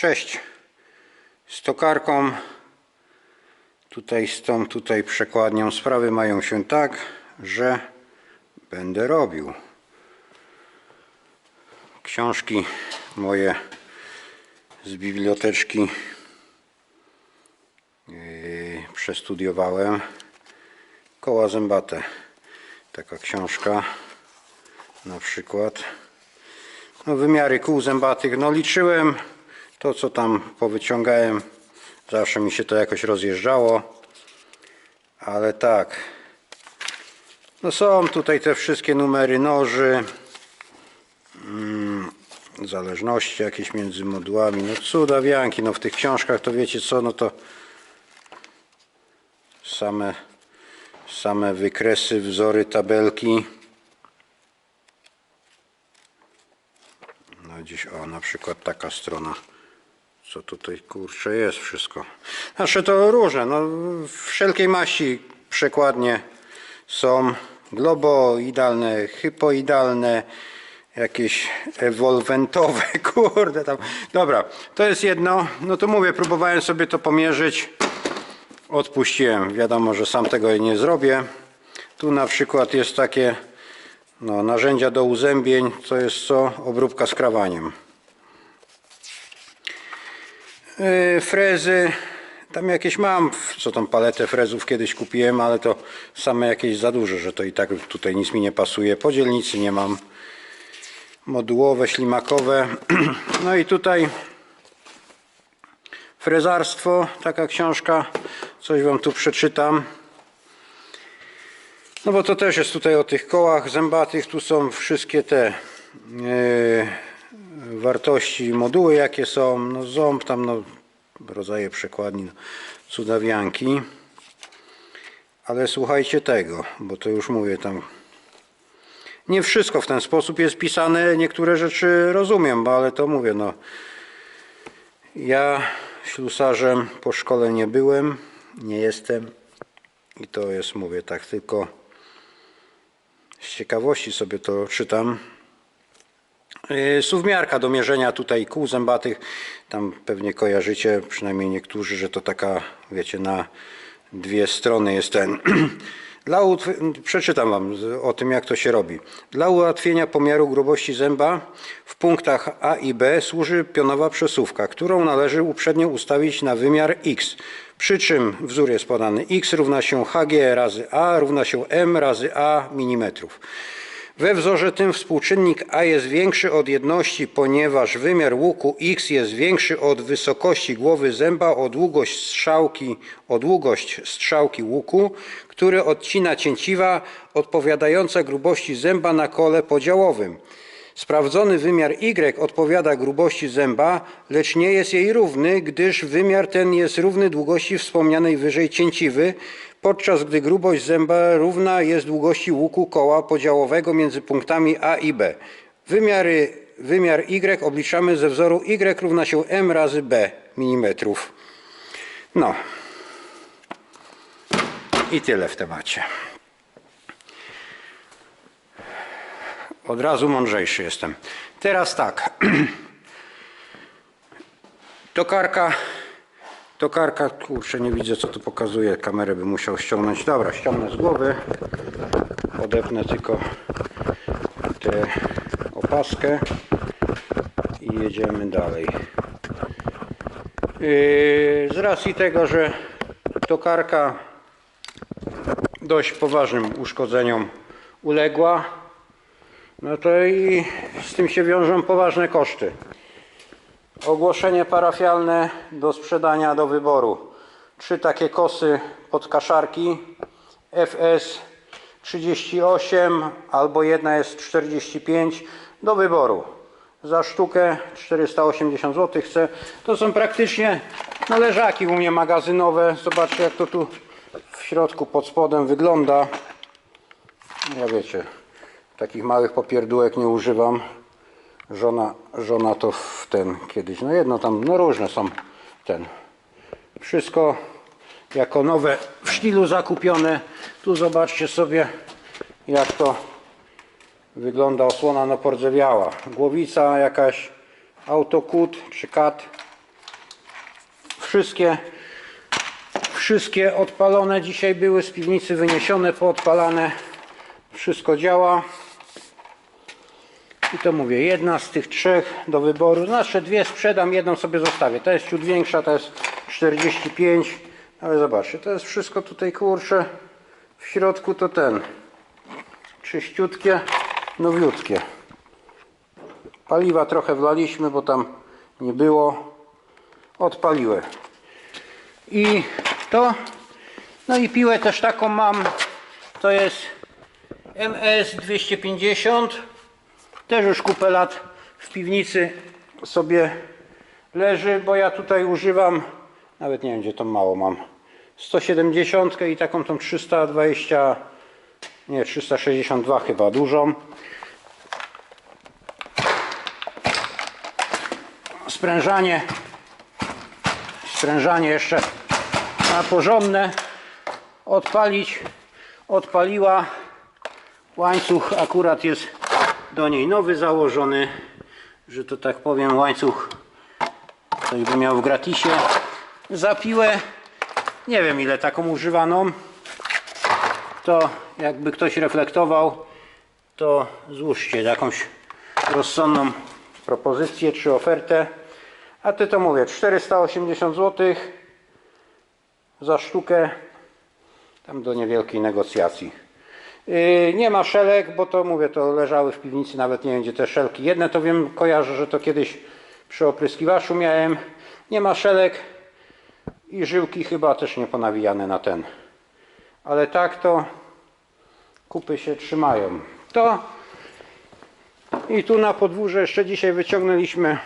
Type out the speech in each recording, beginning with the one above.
Cześć. Z tokarką, tutaj z tą przekładnią sprawy mają się tak, że będę robił. Książki moje z biblioteczki przestudiowałem. Koła zębate. Taka książka na przykład. No, wymiary kół zębatych. No, liczyłem to, co tam powyciągałem. Zawsze mi się to jakoś rozjeżdżało. Ale tak. No, są tutaj te wszystkie numery noży. Zależności jakieś między modułami. No, cudawianki. No, w tych książkach to wiecie co, no to same wykresy, wzory, tabelki. No gdzieś, o, na przykład taka strona. Co tutaj kurczę jest wszystko. Znaczy to różne, no wszelkiej maści przekładnie są. Globoidalne, hypoidalne, jakieś ewolwentowe, kurde tam. Dobra, to jest jedno. No to mówię, próbowałem sobie to pomierzyć. Odpuściłem. Wiadomo, że sam tego nie zrobię. Tu na przykład jest takie narzędzia do uzębień. Co jest co? Obróbka skrawaniem. Frezy. Tam jakieś mam, co tą paletę frezów kiedyś kupiłem, ale to same jakieś za duże, że to i tak tutaj nic mi nie pasuje. Podzielnicy nie mam. Modułowe, ślimakowe. No i tutaj frezarstwo, taka książka. Coś wam tu przeczytam. No bo to też jest tutaj o tych kołach zębatych. Tu są wszystkie te wartości, moduły jakie są. No ząb tam, no rodzaje przekładni, no, cudawianki. Ale słuchajcie tego, bo to już mówię tam. Nie wszystko w ten sposób jest pisane. Niektóre rzeczy rozumiem, ale to mówię, no. Ja ślusarzem po szkole nie byłem, nie jestem. I to jest, mówię tak, tylko z ciekawości sobie to czytam. Suwmiarka do mierzenia tutaj kół zębatych. Tam pewnie kojarzycie, przynajmniej niektórzy, że to taka, wiecie, na dwie strony jest ten. Przeczytam wam o tym, jak to się robi. Dla ułatwienia pomiaru grubości zęba w punktach A i B służy pionowa przesuwka, którą należy uprzednio ustawić na wymiar X. Przy czym wzór jest podany: X równa się Hg razy A równa się M razy A milimetrów. We wzorze tym współczynnik A jest większy od jedności, ponieważ wymiar łuku X jest większy od wysokości głowy zęba o długość strzałki łuku, który odcina cięciwa odpowiadająca grubości zęba na kole podziałowym. Sprawdzony wymiar Y odpowiada grubości zęba, lecz nie jest jej równy, gdyż wymiar ten jest równy długości wspomnianej wyżej cięciwy, podczas gdy grubość zęba równa jest długości łuku koła podziałowego między punktami A i B. Wymiar Y obliczamy ze wzoru Y równa się M razy B milimetrów. No. I tyle w temacie. Od razu mądrzejszy jestem. Teraz tak. Tokarka, kurczę, nie widzę co tu pokazuje. Kamerę bym musiał ściągnąć. Dobra, ściągnę z głowy. Odepnę tylko tę opaskę i jedziemy dalej. Z racji tego, że tokarka dość poważnym uszkodzeniom uległa, no to i z tym się wiążą poważne koszty. Ogłoszenie parafialne do sprzedania, do wyboru. 3 takie kosy pod kaszarki FS 38 albo jedna jest 45 do wyboru. Za sztukę 480 zł chcę. To są praktycznie leżaki u mnie magazynowe. Zobaczcie, jak to tu w środku pod spodem wygląda. Ja wiecie, takich małych popierdółek nie używam. Żona to w ten kiedyś, no jedno tam, no różne są ten. Wszystko jako nowe w sztilu zakupione. Tu zobaczcie sobie, jak to wygląda osłona, no pordzewiała. Głowica jakaś Autocut czy Cat wszystkie odpalone dzisiaj były, z piwnicy wyniesione, poodpalane. Wszystko działa. I to mówię, jedna z tych trzech do wyboru. Znaczy dwie sprzedam, jedną sobie zostawię. Ta jest ciut większa, ta jest 45. Ale zobaczcie, to jest wszystko tutaj, kurczę. W środku to czyściutkie, nowiutkie. Paliwa trochę wlaliśmy, bo tam nie było. Odpaliłem. I to, no i piłę też taką mam. To jest MS 250. Też już kupę lat w piwnicy sobie leży, bo ja tutaj używam, nawet nie wiem gdzie to mało mam, 170 i taką tą 320, nie 362 chyba dużą. Sprężanie jeszcze na porządne. Odpalić, odpaliła. Łańcuch akurat jest do niej nowy założony, że to tak powiem, łańcuch ktoś by miał w gratisie. Za piłę nie wiem ile taką używaną, to jakby ktoś reflektował, to złóżcie jakąś rozsądną propozycję czy ofertę. A ty to mówię, 480 zł za sztukę, tam do niewielkiej negocjacji. Nie ma szelek, bo to mówię, to leżały w piwnicy, nawet nie wiem gdzie te szelki. Jedne to wiem, kojarzę, że to kiedyś przy opryskiwaczu miałem. Nie ma szelek i żyłki chyba też nie ponawijane na ten. Ale tak to kupy się trzymają. To i tu na podwórze jeszcze dzisiaj wyciągnęliśmy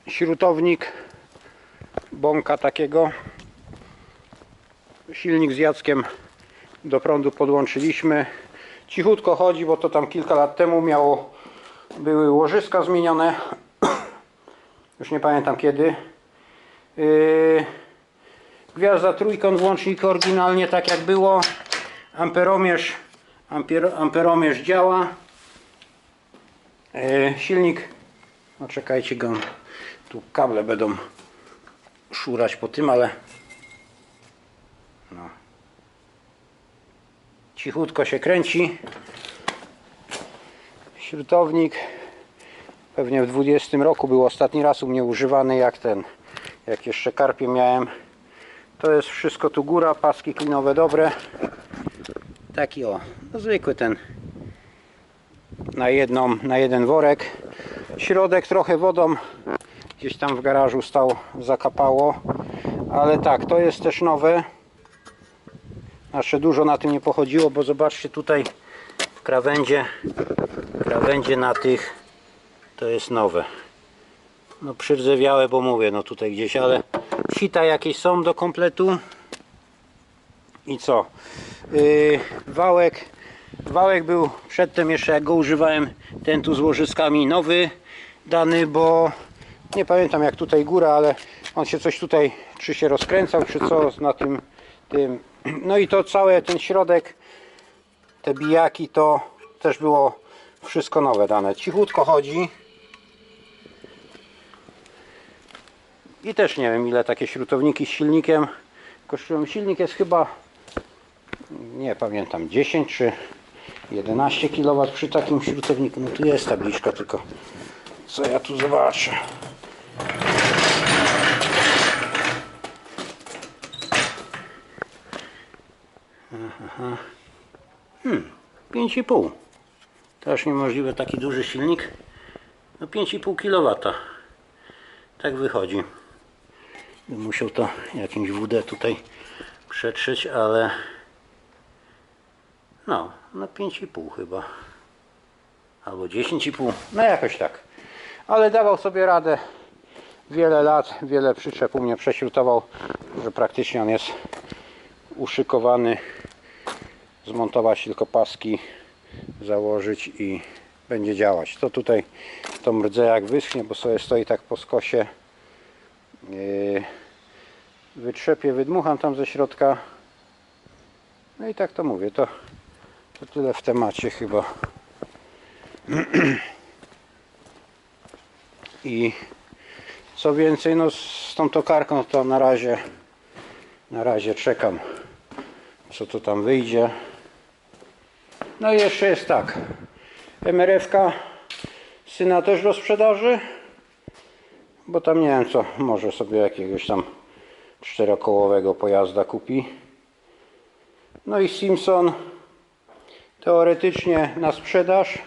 śrutownik bąka takiego. Silnik z Jackiem do prądu podłączyliśmy. Cichutko chodzi, bo to tam kilka lat temu były łożyska zmienione. Już nie pamiętam kiedy. Gwiazda trójkąt, włącznik oryginalnie tak jak było. Amperomierz działa. Silnik, no czekajcie go, tu kable będą szurać po tym, ale no. Cichutko się kręci. Śrutownik pewnie w 20 roku był ostatni raz u mnie używany, jak jeszcze karpie miałem. To jest wszystko tu góra, paski klinowe dobre. Taki no zwykły ten na jeden worek. Środek trochę wodą gdzieś tam w garażu stał, zakapało, ale tak, to jest też nowe. Znaczy dużo na tym nie pochodziło, bo zobaczcie tutaj w krawędzie na tych to jest nowe. No przyrzewiałe, bo mówię, no tutaj gdzieś, ale sita jakieś są do kompletu. I co? Wałek był przedtem jeszcze jak go używałem, ten tu z łożyskami nowy dany, bo nie pamiętam jak tutaj góra, ale on się coś tutaj czy się rozkręcał, czy co na tym. No i to cały ten środek, te bijaki, to też było wszystko nowe dane. Cichutko chodzi. I też nie wiem ile takie śrutowniki z silnikiem kosztują. Silnik jest chyba, nie pamiętam, 10 czy 11 kW przy takim śrutowniku. No tu jest tabliczka, tylko co ja tu zobaczę. Aha. 5,5. Też niemożliwe taki duży silnik. No 5,5 kW. Tak wychodzi. Bym musiał to jakimś WD tutaj przetrzeć, ale no 5,5 chyba. Albo 10,5. No jakoś tak. Ale dawał sobie radę. Wiele lat, wiele przyczep u mnie prześrutował, że praktycznie on jest uszykowany. Zmontować tylko paski, założyć i będzie działać. To tutaj to mrdze jak wyschnie, bo sobie stoi tak po skosie. Wytrzepię, wydmucham tam ze środka. No i tak to mówię, to tyle w temacie chyba. I co więcej, no z tą tokarką to na razie czekam, co to tam wyjdzie. No i jeszcze jest tak, MRF-ka syna też do sprzedaży, bo tam nie wiem co, może sobie jakiegoś tam czterokołowego pojazda kupi. No i Simpson teoretycznie na sprzedaż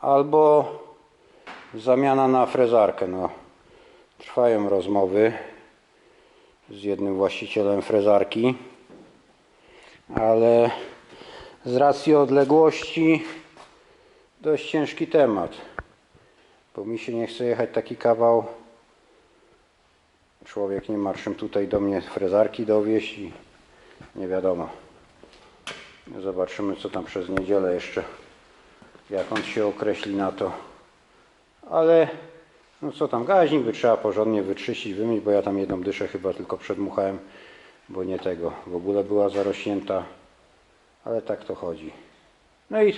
albo zamiana na frezarkę. No, trwają rozmowy z jednym właścicielem frezarki, ale z racji odległości dość ciężki temat, bo mi się nie chce jechać taki kawał. Człowiek nie ma czym tutaj do mnie frezarki dowieść i nie wiadomo. Zobaczymy co tam przez niedzielę jeszcze, jak on się określi na to. Ale no co tam, gaźnik by trzeba porządnie wyczyścić, wymyć, bo ja tam jedną dyszę chyba tylko przedmuchałem, bo nie tego, w ogóle była zarośnięta, ale tak to chodzi. No i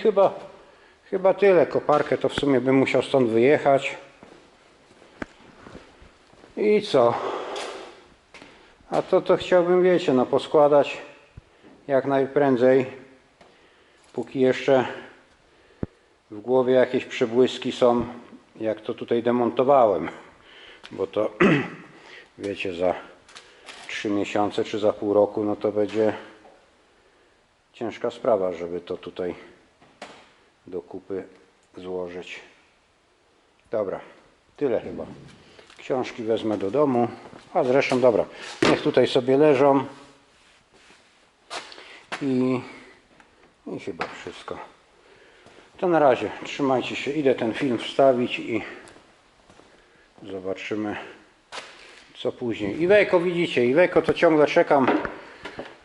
chyba tyle. Koparkę to w sumie bym musiał stąd wyjechać. I co? A to chciałbym, wiecie, no poskładać jak najprędzej, póki jeszcze w głowie jakieś przebłyski są, jak to tutaj demontowałem, bo to wiecie, za 3 miesiące czy za pół roku, no to będzie ciężka sprawa, żeby to tutaj do kupy złożyć. Dobra, tyle chyba. Książki wezmę do domu, a zresztą dobra, niech tutaj sobie leżą i chyba wszystko. To na razie, trzymajcie się, idę ten film wstawić i zobaczymy co później. Iwejko, widzicie, Iwejko to ciągle czekam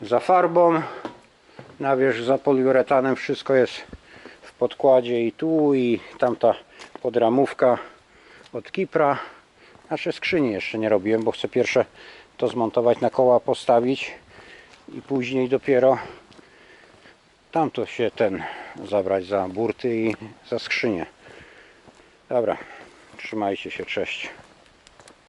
za farbą, na wierzch za poliuretanem, wszystko jest w podkładzie i tu, i tamta podramówka od Kipra. Znaczy skrzyni jeszcze nie robiłem, bo chcę pierwsze to zmontować, na koła postawić i później dopiero tamto się zabrać za burty i za skrzynię. Dobra, trzymajcie się, cześć.